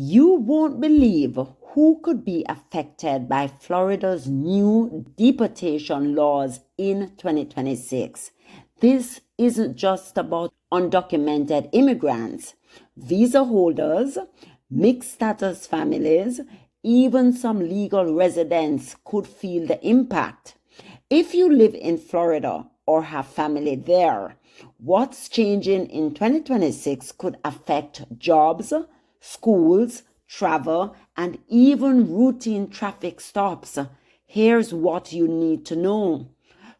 You won't believe who could be affected by Florida's new deportation laws in 2026. This isn't just about undocumented immigrants. Visa holders, mixed status families, even some legal residents could feel the impact. If you live in Florida or have family there, what's changing in 2026 could affect jobs, schools, travel, and even routine traffic stops. Here's what you need to know.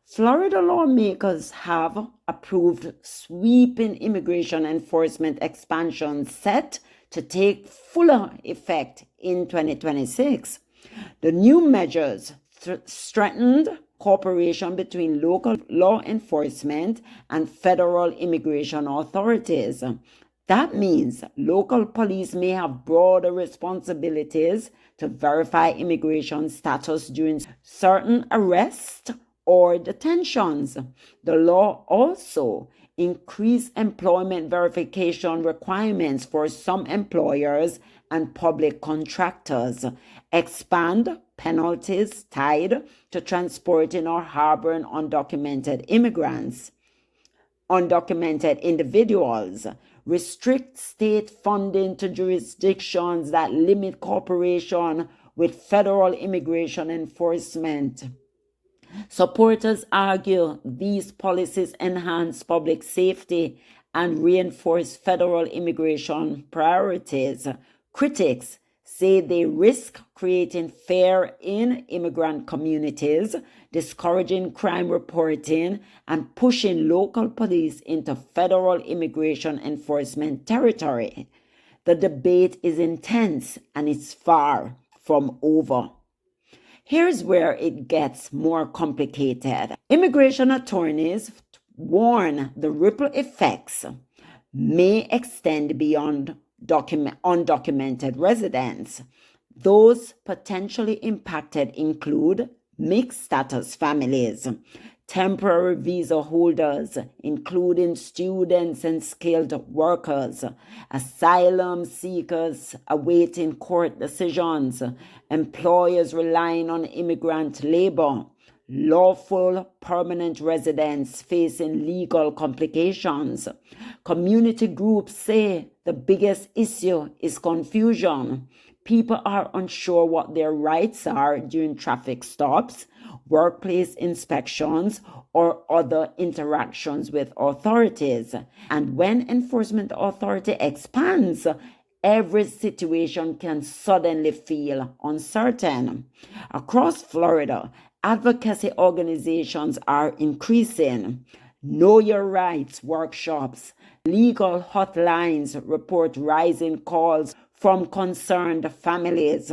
Florida lawmakers have approved sweeping immigration enforcement expansion set to take fuller effect in 2026. The new measures strengthened cooperation between local law enforcement and federal immigration authorities. That means local police may have broader responsibilities to verify immigration status during certain arrests or detentions. The law also increased employment verification requirements for some employers and public contractors, expand penalties tied to transporting or harboring undocumented individuals, restrict state funding to jurisdictions that limit cooperation with federal immigration enforcement. Supporters argue these policies enhance public safety and reinforce federal immigration priorities. Critics say they risk creating fear in immigrant communities, discouraging crime reporting, and pushing local police into federal immigration enforcement territory. The debate is intense and it's far from over. Here's where it gets more complicated. Immigration attorneys warn the ripple effects may extend beyond undocumented residents. Those potentially impacted include mixed status families, temporary visa holders, including students and skilled workers, asylum seekers awaiting court decisions, employers relying on immigrant labor, lawful permanent residents facing legal complications. Community groups say the biggest issue is confusion. People are unsure what their rights are during traffic stops, workplace inspections, or other interactions with authorities. And when enforcement authority expands, every situation can suddenly feel uncertain. Across Florida, advocacy organizations are increasing. Know Your Rights workshops, legal hotlines report rising calls from concerned families.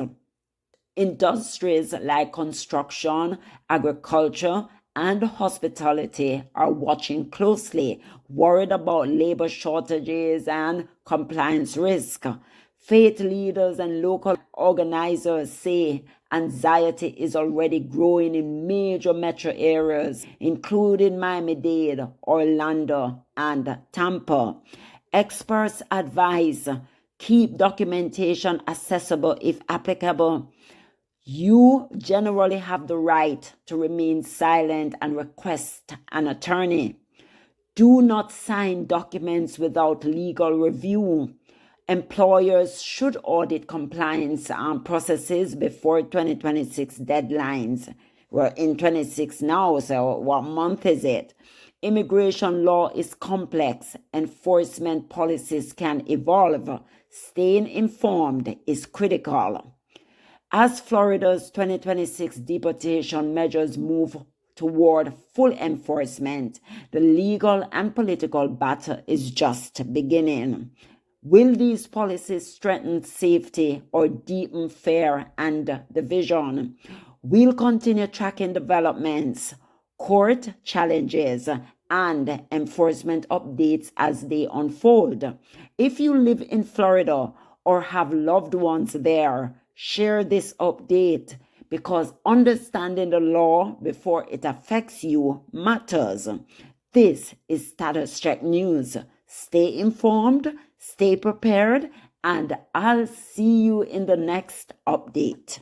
Industries like construction, agriculture, and hospitality are watching closely, worried about labor shortages and compliance risk. Faith leaders and local organizers say anxiety is already growing in major metro areas, including Miami-Dade, Orlando, and Tampa. Experts advise keep documentation accessible if applicable. You generally have the right to remain silent and request an attorney. Do not sign documents without legal review. Employers should audit compliance processes before 2026 deadlines. We're in 26 now, so what month is it? Immigration law is complex. Enforcement policies can evolve. Staying informed is critical. As Florida's 2026 deportation measures move toward full enforcement, the legal and political battle is just beginning. Will these policies strengthen safety or deepen fear and division? We'll continue tracking developments, court challenges, and enforcement updates as they unfold. If you live in Florida or have loved ones there, share this update because understanding the law before it affects you matters. This is Status Check News. Stay informed, stay prepared, and I'll see you in the next update.